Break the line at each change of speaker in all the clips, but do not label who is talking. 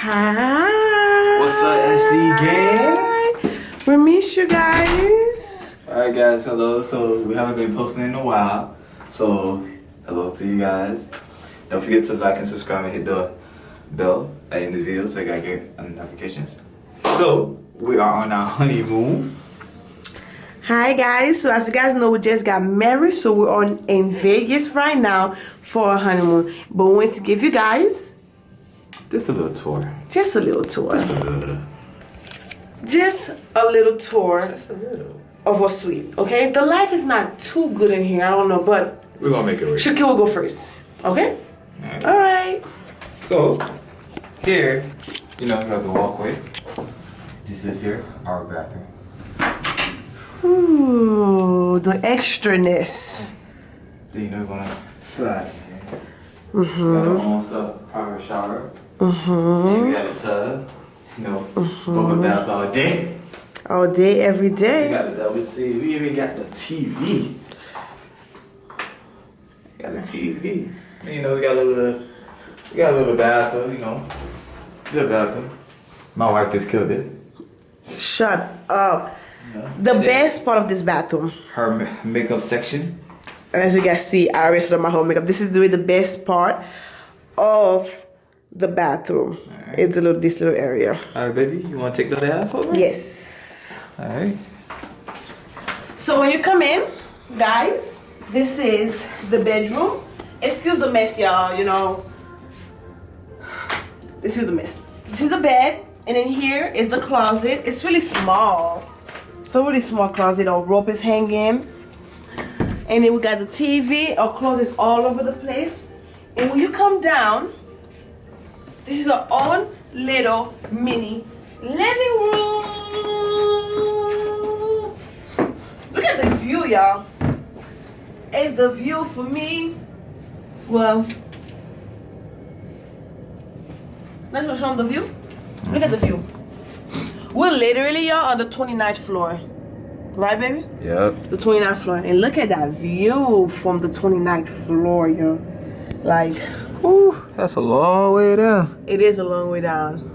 Hi.
What's up, SD gang?
We miss you guys.
Alright guys, hello. So we haven't been posting in a while. So hello to you guys. Don't forget to like and subscribe and hit the bell in this video so you guys get notifications. So we are on our honeymoon.
Hi guys. So as you guys know, we just got married, so we're in Vegas right now for our honeymoon. But we want to give you guys
Just a little tour.
just a little tour.
Just a little.
Just a little tour
Just a little.
of our suite. Okay? The light is not too good in here. I don't know, but
We're gonna make it work.
Shakil will go first. Okay?
Alright.
Alright.
So here, you know, we have the walkway. This is here, our bathroom.
Ooh, the extraness.
Then you know we're gonna slide in here.
Mm-hmm.
Got our own private shower.
Mm-hmm.
And we got a tub. You know, bubble bath all day.
All day, every
We
day.
got the WC. We even got the TV. Got the TV. And, you know, we got a little bathroom. You know, good bathroom. My wife just killed it.
Shut up.
You know.
The
And then
best part of this bathroom,
her makeup section.
as you guys see, I already started my whole makeup. This is really the best part of the bathroom.
Alright.
It's this little area.
All right, baby, you want to take the half over?
Yes.
All right.
So when you come in, guys, this is the bedroom. Excuse the mess, y'all. You know, excuse the mess. This is the bed, and then here is the closet. It's really small. So really small closet. Our rope is hanging. And then we got the TV. Our clothes is all over the place. And when you come down, this is our own little mini living room. Look at this view, y'all. It's the view for me. Well, let me show them the view. Look at the view. We're literally, y'all, on the 29th floor. Right, baby?
Yep.
The 29th floor. And look at that view from the 29th floor, yo. Like,
Ooh, that's a long way down.
it is a long way down.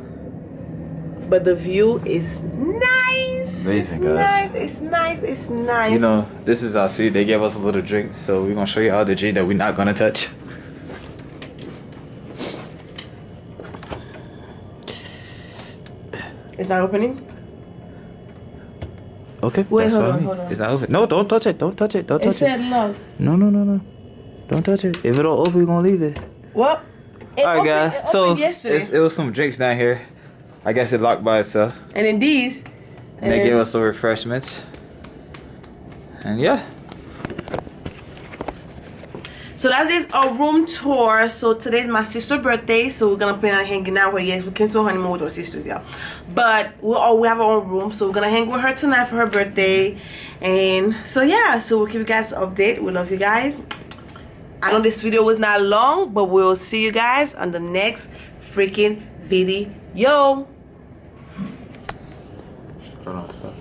But the view is nice.
Amazing,
it's
guys.
nice. It's nice. It's nice.
You know, this is our suite. They gave us a little drink, so we're gonna show you all the drink that we're not gonna touch.
It's not opening?
Okay,
Wait,
that's
hold
fine.
on, hold on.
It's not open. No, don't touch it. Don't touch it. Don't
It
touch it.
said lock.
No. Don't touch it. If it don't open, we're gonna leave it.
Well, it
All right,
opened,
guys.
it
So
opened yesterday.
it was some drinks down here. I guess it locked by itself.
And then these.
And they gave us some refreshments. And yeah.
So that is our room tour. So today's my sister's birthday, so we're gonna plan on hanging out with her. Yes, we came to a honeymoon with our sisters, y'all. But we have our own room, so we're gonna hang with her tonight for her birthday. And so yeah, so we'll keep you guys updated. We love you guys. I know this video was not long, but we'll see you guys on the next freaking video.
Hold on, stop.